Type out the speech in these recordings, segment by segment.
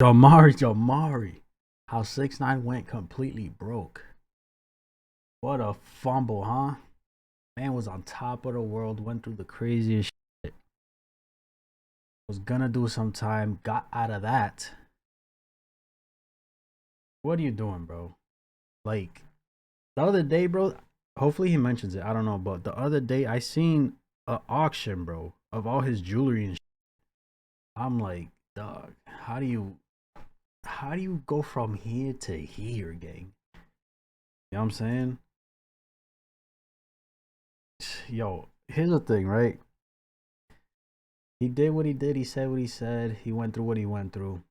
Jamari. How 6ix9ine went completely broke. What a fumble, huh? Man was on top of the world, went through the craziest shit. Was gonna do some time, got out of that. What are you doing, bro? Like, the other day, bro, hopefully he mentions it. I don't know, but the other day I seen an auction, bro, of all his jewelry and shit. I'm like, dog, how do you go from here to here, gang? You know what I'm saying? Yo, here's the thing, right? He did what he did, he said what he said, he went through what he went through.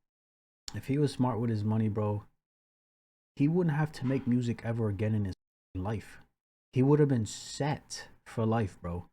If he was smart with his money, bro, he wouldn't have to make music ever again in his life. He would have been set for life, bro.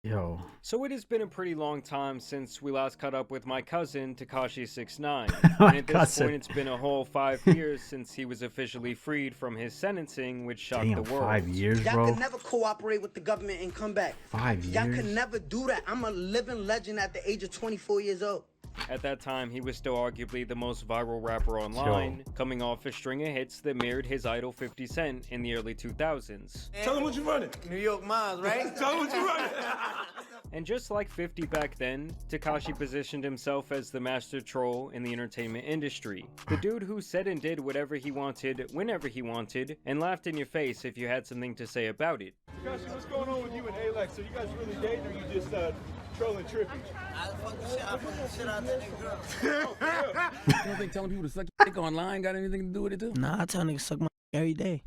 Yo. So it has been a pretty long time since we last caught up with my cousin, Tekashi 6ix9ine. And at this point, it's been a whole 5 years since he was officially freed from his sentencing, which shocked the world. 5 years, bro? Y'all can never cooperate with the government and come back. 5 years? Y'all can never do that. I'm a living legend at the age of 24 years old. At that time, he was still arguably the most viral rapper online, coming off a string of hits that mirrored his idol 50 Cent in the early 2000s. Tell him what you running. New York Miles, right? Tell him what you running. And just like 50 back then, Tekashi positioned himself as the master troll in the entertainment industry. The dude who said and did whatever he wanted, whenever he wanted, and laughed in your face if you had something to say about it. Tekashi, what's going on with you and Alex? So you guys really dating or you just trolling tripping? I fuck the shit out that nigga. You don't think telling people to suck your dick online got anything to do with it too? Nah, I tell niggas suck my every day.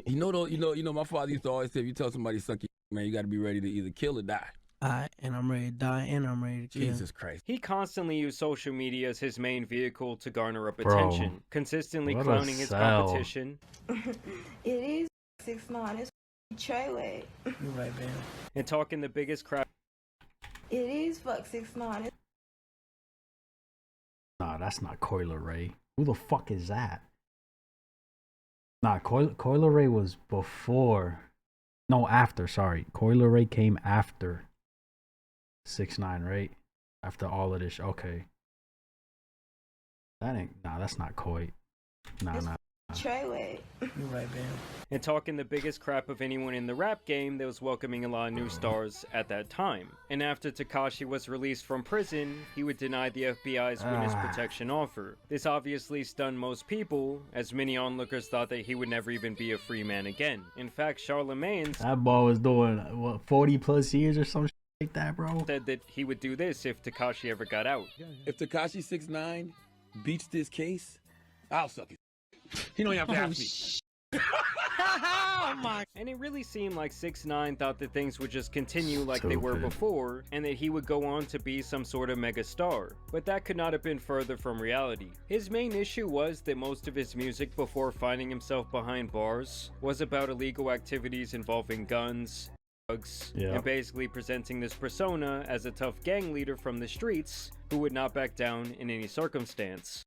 You know, my father used to always say, if you tell somebody to suck your man, you got to be ready to either kill or die. Alright, and I'm ready to die, and I'm ready to kill. Jesus Christ. He constantly used social media as his main vehicle to garner up attention, consistently clowning his competition. It is 6ix9ine, it's Treyway. You right, man. And talking the biggest crap. It is fuck 6ix9ine. Nah, that's not Coiler Ray. Who the fuck is that? Nah, Coiler Ray was before. No, after, sorry. Coiler Ray came after 6ix9ine, right? After all of this. Okay. That ain't, nah, that's not Coy. Nah. Treyway. You right, man. And talking the biggest crap of anyone in the rap game that was welcoming a lot of new stars at that time. And after Tekashi was released from prison, he would deny the FBI's witness protection offer. This obviously stunned most people, as many onlookers thought that he would never even be a free man again. In fact, Charlemagne that boy was doing, what, 40 plus years or some shit like that, bro? Said that he would do this if Tekashi ever got out. If Tekashi 6ix9ine beats this case, I'll suck it. He don't even have to ask me. Oh my. And it really seemed like 6ix9ine thought that things would just continue like they were before, and that he would go on to be some sort of mega star. But that could not have been further from reality. His main issue was that most of his music before finding himself behind bars was about illegal activities involving guns, drugs, and basically presenting this persona as a tough gang leader from the streets who would not back down in any circumstance.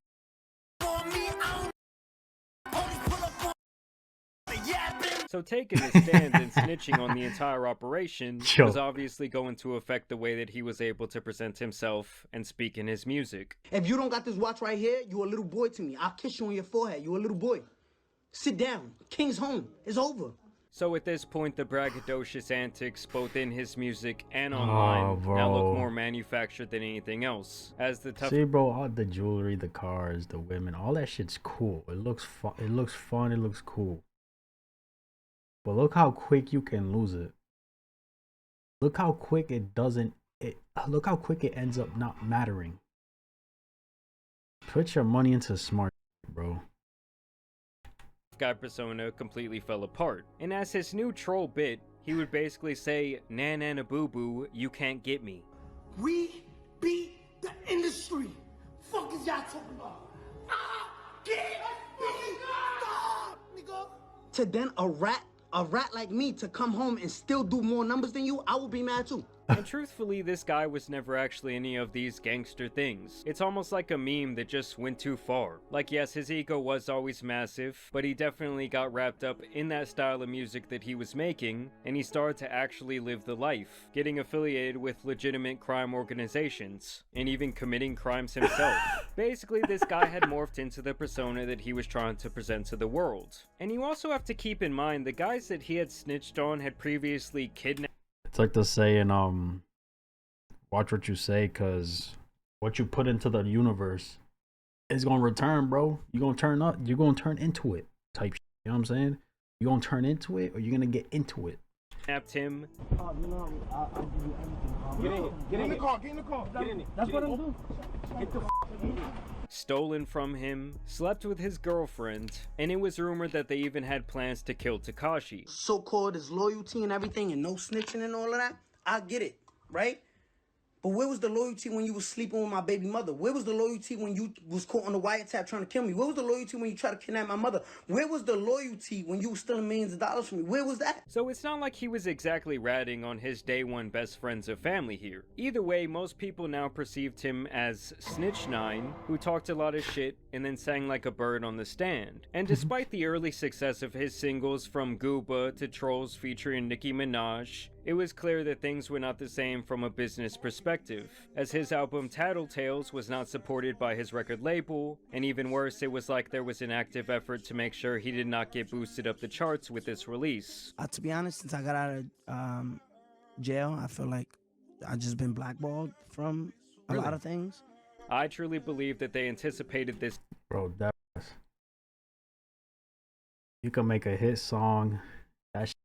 So taking a stand and snitching on the entire operation was obviously going to affect the way that he was able to present himself and speak in his music. If you don't got this watch right here, you a little boy to me. I'll kiss you on your forehead. You a little boy. Sit down. King's home. It's over. So at this point, the braggadocious antics, both in his music and online, now look more manufactured than anything else. As the tough— See, bro, all the jewelry, the cars, the women, all that shit's cool. It looks fun. It looks fun. It looks cool. But look how quick you can lose it. Look how quick it doesn't. Look how quick it ends up not mattering. Put your money into smart, bro. Guy persona completely fell apart, and as his new troll bit, he would basically say, "Nah, nah, nah, boo boo, you can't get me." We beat the industry. Fuck is y'all talking about? Get me, nigga. To then a rat like me to come home and still do more numbers than you, I will be mad too. And truthfully, this guy was never actually any of these gangster things. It's almost like a meme that just went too far. Like, yes, his ego was always massive, but he definitely got wrapped up in that style of music that he was making, and he started to actually live the life, getting affiliated with legitimate crime organizations, and even committing crimes himself. Basically, this guy had morphed into the persona that he was trying to present to the world. And you also have to keep in mind, the guys that he had snitched on had previously kidnapped. It's like the saying, watch what you say, cause what you put into the universe is gonna return, bro. You're gonna turn up, you're gonna turn into it type shit. You know what I'm saying? You're gonna turn into it or you're gonna get into it. Kidnapped him. I'll do anything. Get in the car. Get in the car. Get in it. That's what I'm doing. Get the Stolen from him, slept with his girlfriend, and it was rumored that they even had plans to kill Tekashi. So-called his loyalty and everything and no snitching and all of that, I get it, right? But where was the loyalty when you was sleeping with my baby mother? Where was the loyalty when you was caught on the wiretap trying to kill me? Where was the loyalty when you tried to kidnap my mother? Where was the loyalty when you was stealing millions of dollars from me? Where was that? So it's not like he was exactly ratting on his day one best friends or family here. Either way, most people now perceived him as Snitch 9, who talked a lot of shit and then sang like a bird on the stand. And despite the early success of his singles from Gooba to Trolls featuring Nicki Minaj, it was clear that things were not the same from a business perspective, as his album Tattletales was not supported by his record label, and even worse, it was like there was an active effort to make sure he did not get boosted up the charts with this release. To be honest, since I got out of jail, I feel like I just been blackballed from a lot of things. I truly believe that they anticipated this. Bro, that was... You can make a hit song, that shit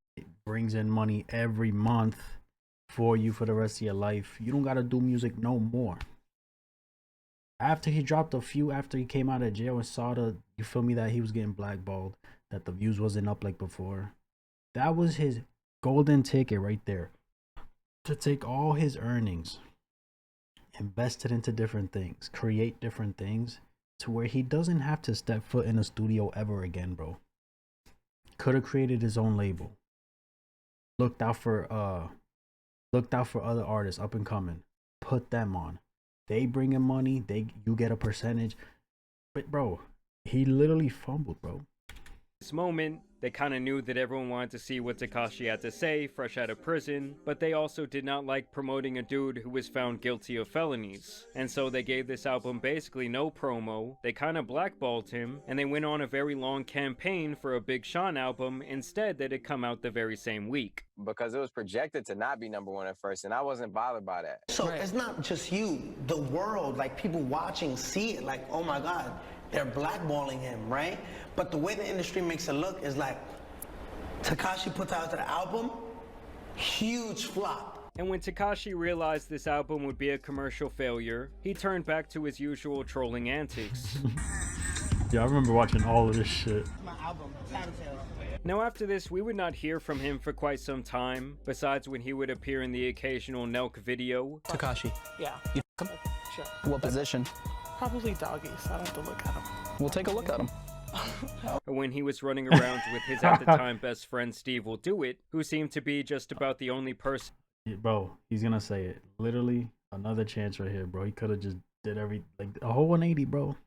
brings in money every month for you for the rest of your life. You don't gotta do music no more. After he dropped a few, after he came out of jail and saw the, you feel me, that he was getting blackballed, that the views wasn't up like before, that was his golden ticket right there, to take all his earnings, invest it into different things, create different things, to where he doesn't have to step foot in a studio ever again, bro. Could have created his own label, looked out for other artists up and coming, put them on, they bring in money, you get a percentage. But bro, he literally fumbled, bro. This moment, they kind of knew that everyone wanted to see what Tekashi had to say fresh out of prison, but they also did not like promoting a dude who was found guilty of felonies. And so they gave this album basically no promo, they kind of blackballed him, and they went on a very long campaign for a Big Sean album instead that had come out the very same week. Because it was projected to not be #1 at first, and I wasn't bothered by that. So it's not just you, the world, like people watching see it like, oh my God, they're blackballing him, right? But the way the industry makes it look is like, Tekashi puts out the album, huge flop. And when Tekashi realized this album would be a commercial failure, he turned back to his usual trolling antics. Yeah, I remember watching all of this shit. My album, Tattletales. Now after this, we would not hear from him for quite some time, besides when he would appear in the occasional Nelk video. Tekashi. Yeah. You f*** him? Sure. What position? Probably doggy, so I don't have to look at him. We'll take a look at him. Or when he was running around with his at the time best friend Steve Will Do It, who seemed to be just about the only person. Bro, he's gonna say it. Literally, another chance right here, bro. He could have just did like a whole 180, bro.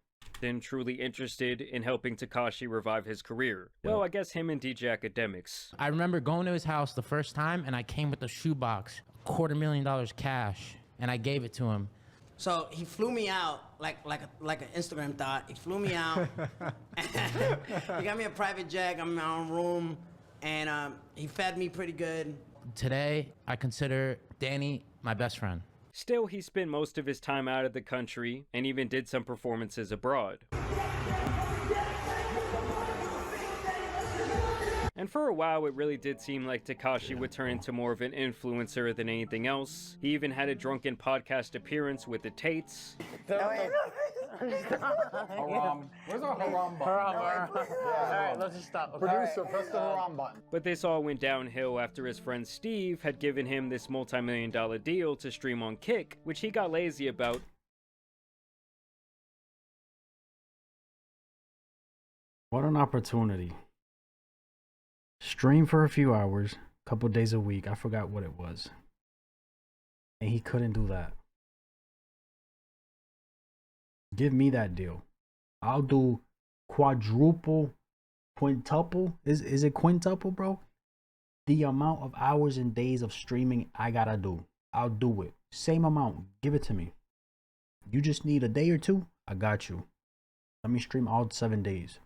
Then truly interested in helping Tekashi revive his career. Well, I guess him and DJ Academics. I remember going to his house the first time, and I came with a shoebox, $250,000 cash, and I gave it to him. So he flew me out like an Instagram thought. He flew me out. He got me a private jet, got me my own room, and he fed me pretty good. Today, I consider Danny my best friend. Still, he spent most of his time out of the country and even did some performances abroad. And for a while, it really did seem like Tekashi would turn into more of an influencer than anything else. He even had a drunken podcast appearance with the Tates. Haram. Where's our haram button? Alright, let's just stop. Producer, press the haram button. But this all went downhill after his friend Steve had given him this multi-million-dollar deal to stream on Kick, which he got lazy about. What an opportunity. Stream for a few hours, couple days a week. I forgot what it was. and he couldn't do that. Give me that deal. I'll do quadruple, quintuple. Is it quintuple, bro? The amount of hours and days of streaming I gotta do. I'll do it. Same amount. Give it to me. You just need a day or two. I got you. Let me stream all 7 days.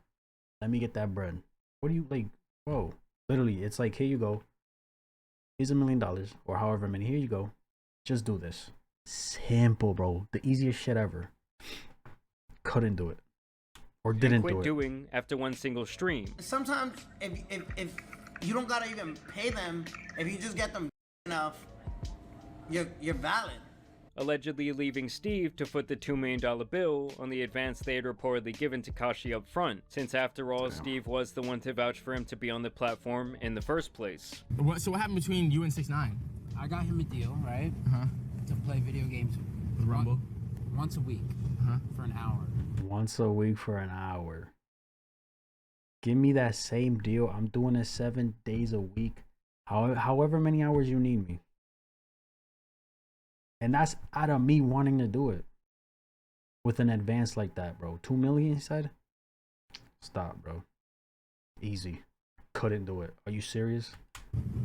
Let me get that bread. What do you like? Whoa. Literally, it's like, here you go. Here's $1 million or however many. Here you go. Just do this. Simple, bro. The easiest shit ever. Couldn't do it. Or didn't do it. Doing after one single stream. Sometimes if you don't gotta even pay them, if you just get them enough, you're valid. Allegedly leaving Steve to foot the $2 million bill on the advance they had reportedly given Tekashi up front, since after all, Steve was the one to vouch for him to be on the platform in the first place. So what happened between you and 6ix9ine? I got him a deal, right? To play video games with Rumble? Once a week for an hour. Once a week for an hour. Give me that same deal. I'm doing it 7 days a week. However many hours you need me. And that's out of me wanting to do it. With an advance like that, bro. 2 million, he said? Stop, bro. Easy. Couldn't do it. Are you serious?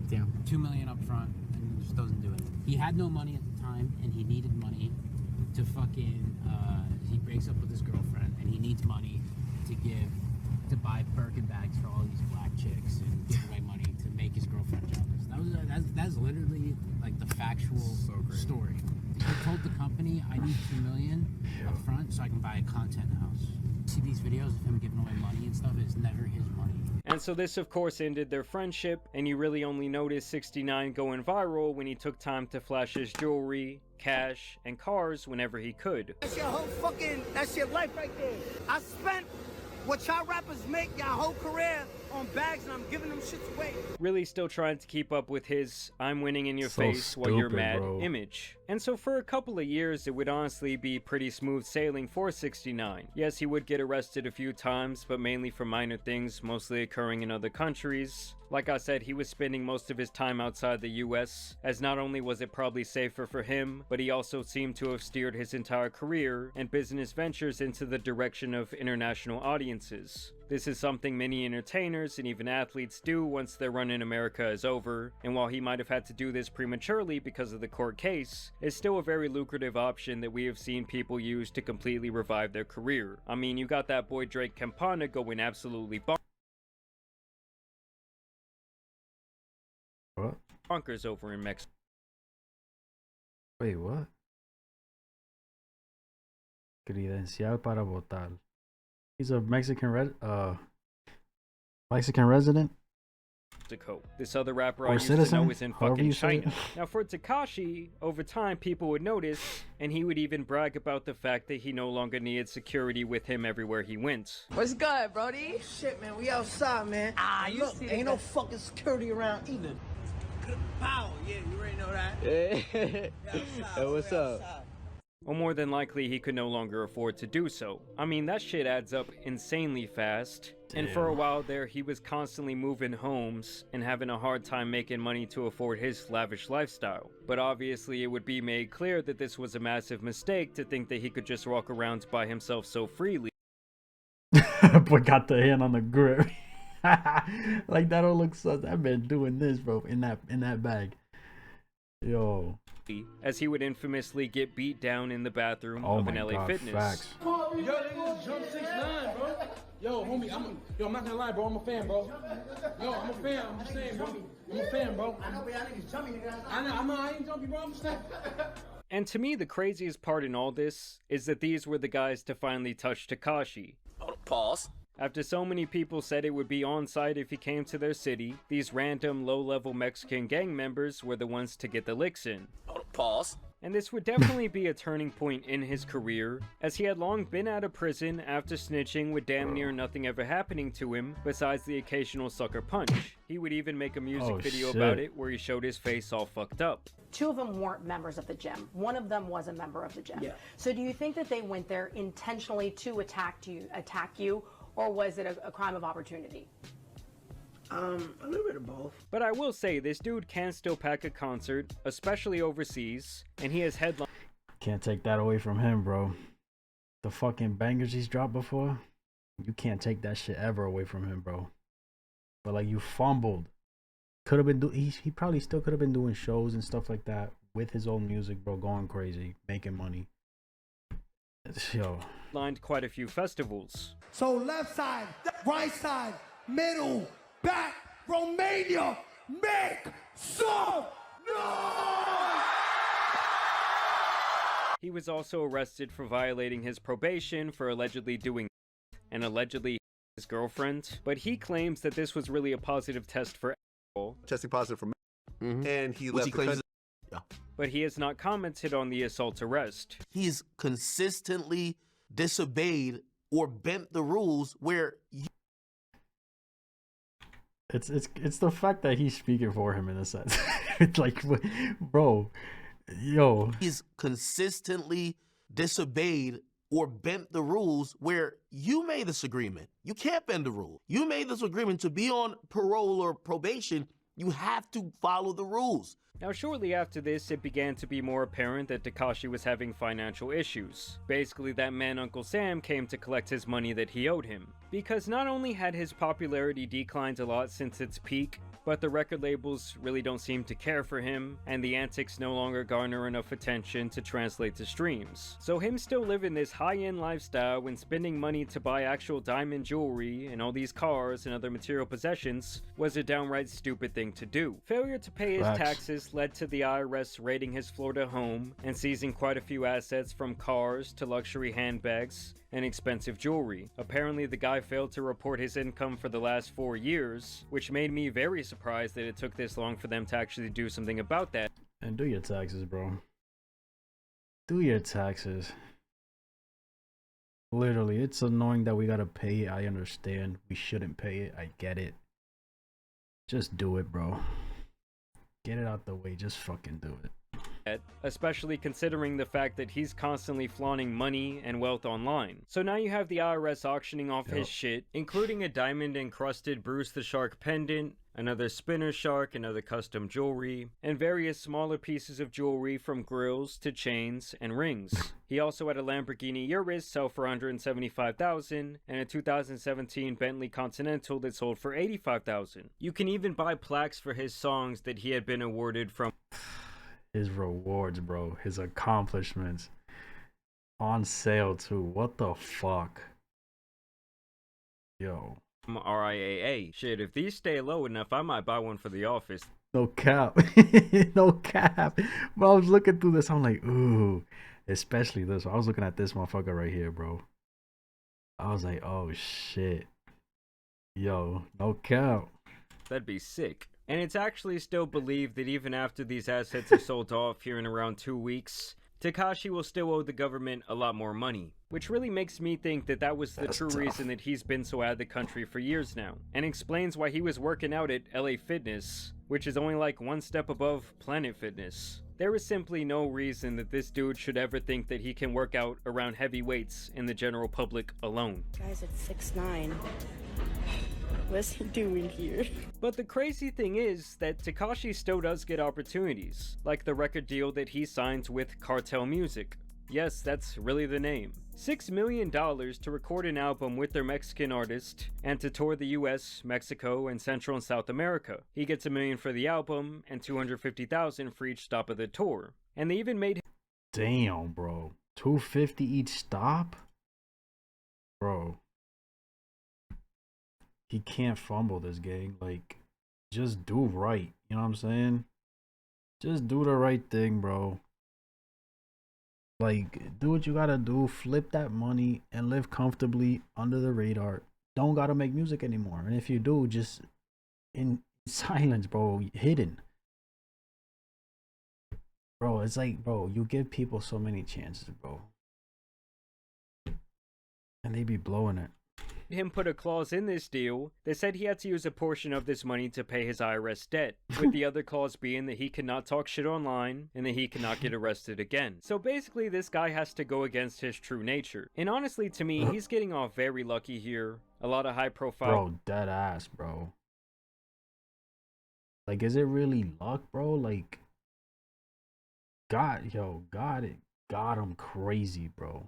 Damn. 2 million up front and just doesn't do it. He had no money at the time and he needed money to fucking he breaks up with his girlfriend and he needs money to buy Birkin bags for all these black chicks and give away money to make his girlfriend jealous. That's literally like the factual story. He told the company, I need 2 million up front so I can buy a content house. See these videos of him giving away money and stuff, it's never his money. And so this of course ended their friendship, and you really only noticed 6ix9ine going viral when he took time to flash his jewelry, cash, and cars whenever he could. That's your whole fucking, that's your life right there. I spent what y'all rappers make your whole career on bags and I'm giving them shits away. Really still trying to keep up with his I'm winning in your face while you're mad image. And so for a couple of years, it would honestly be pretty smooth sailing for 6ix9ine. Yes, he would get arrested a few times, but mainly for minor things, mostly occurring in other countries. Like I said, he was spending most of his time outside the US, as not only was it probably safer for him, but he also seemed to have steered his entire career and business ventures into the direction of international audiences. This is something many entertainers and even athletes do once their run in America is over, and while he might have had to do this prematurely because of the court case, it's still a very lucrative option that we have seen people use to completely revive their career. I mean, you got that boy Drake Campana going absolutely bonkers over in Mexico. Wait, what? Credencial para votar. He's a Mexican resident. This other rapper I used to know is in fucking China. Now for Tekashi, over time people would notice, and he would even brag about the fact that he no longer needed security with him everywhere he went. What's good, brody? Shit, man, we outside, man. You look, see ain't no fucking security around either. Power, yeah, you already know that. Hey, what's up? Or more than likely, he could no longer afford to do so. I mean, that shit adds up insanely fast. Damn. And for a while there, he was constantly moving homes and having a hard time making money to afford his lavish lifestyle. But obviously, it would be made clear that this was a massive mistake to think that he could just walk around by himself so freely. But got the hand on the grip. Like, that don't look sus. I've been doing this, bro, in that bag. Yo. As he would infamously get beat down in the bathroom of an LA Fitness. Facts. Yo, this is Jump 6ix9ine, bro. Yo, homie, I'm not gonna lie, bro. I'm a fan, bro. Yo, I'm a fan. I'm just saying, bro. I'm a fan, bro. I know, but y'all niggas jumpy, nigga. I ain't jumpy, bro. I'm just saying. And to me, the craziest part in all this is that these were the guys to finally touch Tekashi. Pause. After so many people said it would be on site if he came to their city, these random low-level Mexican gang members were the ones to get the licks in. Pause. And this would definitely be a turning point in his career, as he had long been out of prison after snitching with damn near nothing ever happening to him besides the occasional sucker punch. He would even make a music video about it where he showed his face all fucked up. 2 of them weren't members of the gym. 1 of them was a member of the gym. Yeah. So do you think that they went there intentionally to attack you, or was it a crime of opportunity? A little bit of both. But I will say, this dude can still pack a concert, especially overseas, and he has headlined. Can't take that away from him, bro. The fucking bangers he's dropped before, you can't take that shit ever away from him, bro. But like, you fumbled. Could have been he probably still could have been doing shows and stuff like that with his own music, bro, going crazy, making money. Yo. Lined quite a few festivals. So left side, right side, middle, back, Romania, make some noise! He was also arrested for violating his probation for allegedly doing and allegedly his girlfriend, but he claims that this was really a positive test for alcohol. Testing positive for and he left the country. But he has not commented on the assault arrest. He's consistently disobeyed or bent the rules where it's the fact that he's speaking for him in a sense. It's like, bro, yo, he's consistently disobeyed or bent the rules where you made this agreement. You can't bend the rule. You made this agreement to be on parole or probation. You have to follow the rules. Now, shortly after this, it began to be more apparent that Tekashi was having financial issues. Basically, that man Uncle Sam came to collect his money that he owed him. Because not only had his popularity declined a lot since its peak, but the record labels really don't seem to care for him, and the antics no longer garner enough attention to translate to streams. So him still living this high-end lifestyle and spending money to buy actual diamond jewelry and all these cars and other material possessions was a downright stupid thing to do. Failure to pay his taxes led to the IRS raiding his Florida home and seizing quite a few assets from cars to luxury handbags and expensive jewelry. Apparently the guy failed to report his income for the last 4 years, which made me very surprised that it took this long for them to actually do something about that. And do your taxes, bro. Do your taxes. Literally, it's annoying that we gotta pay it. I understand. We shouldn't pay it. I get it. Just do it, bro. Get it out the way. Just fucking do it. Especially considering the fact that he's constantly flaunting money and wealth online. So now you have the IRS auctioning off his shit, including a diamond-encrusted Bruce the Shark pendant, another spinner shark, and other custom jewelry, and various smaller pieces of jewelry from grills to chains and rings. He also had a Lamborghini Urus sell for $175,000 and a 2017 Bentley Continental that sold for $85,000. You can even buy plaques for his songs that he had been awarded from his rewards, bro, his accomplishments on sale too. What the fuck? Yo. RIAA. Shit, if these stay low enough, I might buy one for the office. No cap. No cap. Bro, I was looking through this. I'm like, ooh, especially this. I was looking at this motherfucker right here, bro. I was like, oh shit. Yo, no cap. That'd be sick. And it's actually still believed that even after these assets are sold off here in around 2 weeks, Tekashi will still owe the government a lot more money. Which really makes me think that that was the true reason that he's been so out of the country for years now. And explains why he was working out at LA Fitness, which is only like one step above Planet Fitness. There is simply no reason that this dude should ever think that he can work out around heavy weights in the general public alone. Guys, it's 6ix9ine. What's he doing here? But the crazy thing is that Tekashi still does get opportunities, like the record deal that he signs with Cartel Music. Yes, that's really the name. $6 million to record an album with their Mexican artist and to tour the US, Mexico, and Central and South America. He gets $1 million for the album and $250,000 for each stop of the tour. And they even made. Damn, bro. $250 each stop? Bro. He can't fumble this, gang. Like, just do right. You know what I'm saying? Just do the right thing, bro. Like, do what you gotta do. Flip that money and live comfortably under the radar. Don't gotta make music anymore. And if you do, just in silence, bro. Hidden. Bro, it's like, bro, you give people so many chances, bro. And they be blowing it. Him put a clause in this deal that said he had to use a portion of this money to pay his IRS debt, with the other clause being that he cannot talk shit online and that he cannot get arrested again. So basically this guy has to go against his true nature. And honestly, to me, he's getting off very lucky here. A lot of high profile. Bro, dead ass, bro. Like, is it really luck, bro? Like, God it got him crazy, bro.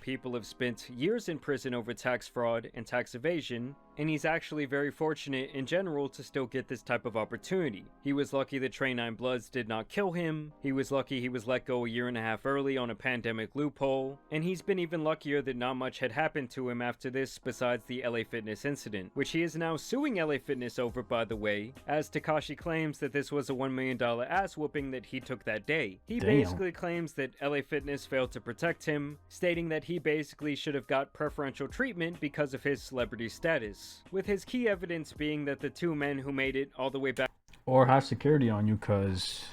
People have spent years in prison over tax fraud and tax evasion, and he's actually very fortunate in general to still get this type of opportunity. He was lucky that Trey 9 Bloods did not kill him, he was lucky he was let go a year and a half early on a pandemic loophole, and he's been even luckier that not much had happened to him after this besides the LA Fitness incident, which he is now suing LA Fitness over, by the way, as Tekashi claims that this was a $1 million ass whooping that he took that day. He basically claims that LA Fitness failed to protect him, stating that he basically should have got preferential treatment because of his celebrity status, with his key evidence being that the two men who made it all the way back or have security on you, because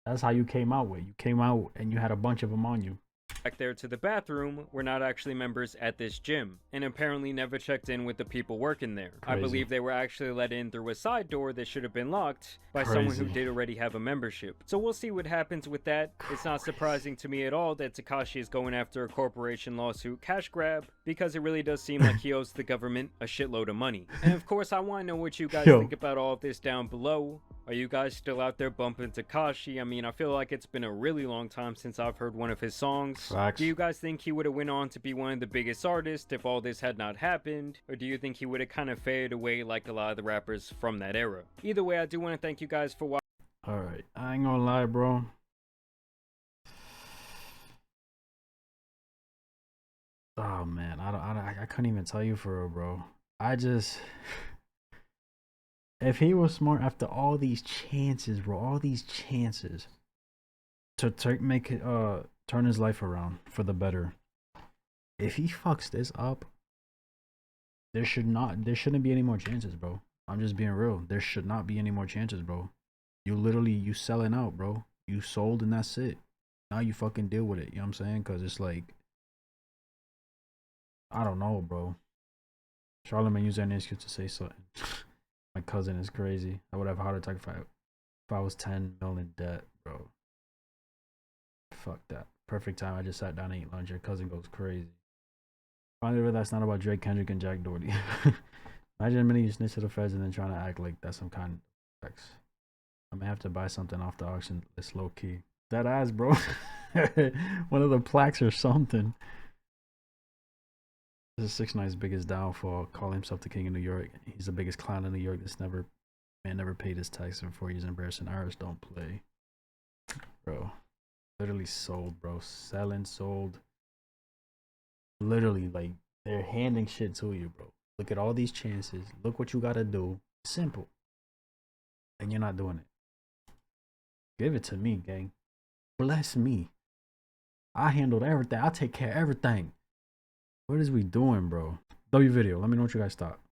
that's how you came out with. You came out and you had a bunch of them on you. Back there to the bathroom were not actually members at this gym, and apparently never checked in with the people working there. Crazy. I believe they were actually let in through a side door that should have been locked by someone who did already have a membership. So we'll see what happens with that. It's not surprising to me at all that Tekashi is going after a corporation lawsuit cash grab, because it really does seem like he owes the government a shitload of money. And of course, I want to know what you guys think about all of this down below. Are you guys still out there bumping Tekashi? I mean, I feel like it's been a really long time since I've heard one of his songs. Facts. Do you guys think he would have went on to be one of the biggest artists if all this had not happened? Or do you think he would have kind of faded away like a lot of the rappers from that era? Either way, I do want to thank you guys for watching. Alright, I ain't gonna lie, bro. Oh man, I couldn't even tell you for real, bro. If he was smart after all these chances, bro, all these chances to make it turn his life around for the better, if he fucks this up, there shouldn't be any more chances, bro. I'm just being real. There should not be any more chances, bro. You selling out, bro. You sold and that's it. Now you fucking deal with it. You know what I'm saying? Because it's like, I don't know, bro. Charlamagne used any excuse to say something. My cousin is crazy. I would have a heart attack if I was 10 million in debt, bro. Fuck that. Perfect time. I just sat down and ate lunch. Your cousin goes crazy. Finally realized that's not about Drake, Kendrick, and Jack Doherty. Imagine admitting you snitch to the feds and then trying to act like that's some kind of flex. I may have to buy something off the auction. It's low key. That ass, bro. One of the plaques or something. This is 6ix9ine's biggest downfall. Call himself the king of New York. He's the biggest clown in New York that's never paid his taxes in 4 years. Embarrassing. Irish don't play. Bro. Literally sold, bro. Selling, sold. Literally, like, they're handing shit to you, bro. Look at all these chances. Look what you gotta do. Simple. And you're not doing it. Give it to me, gang. Bless me. I handled everything. I take care of everything. What is we doing, bro? W video. Let me know what you guys thought.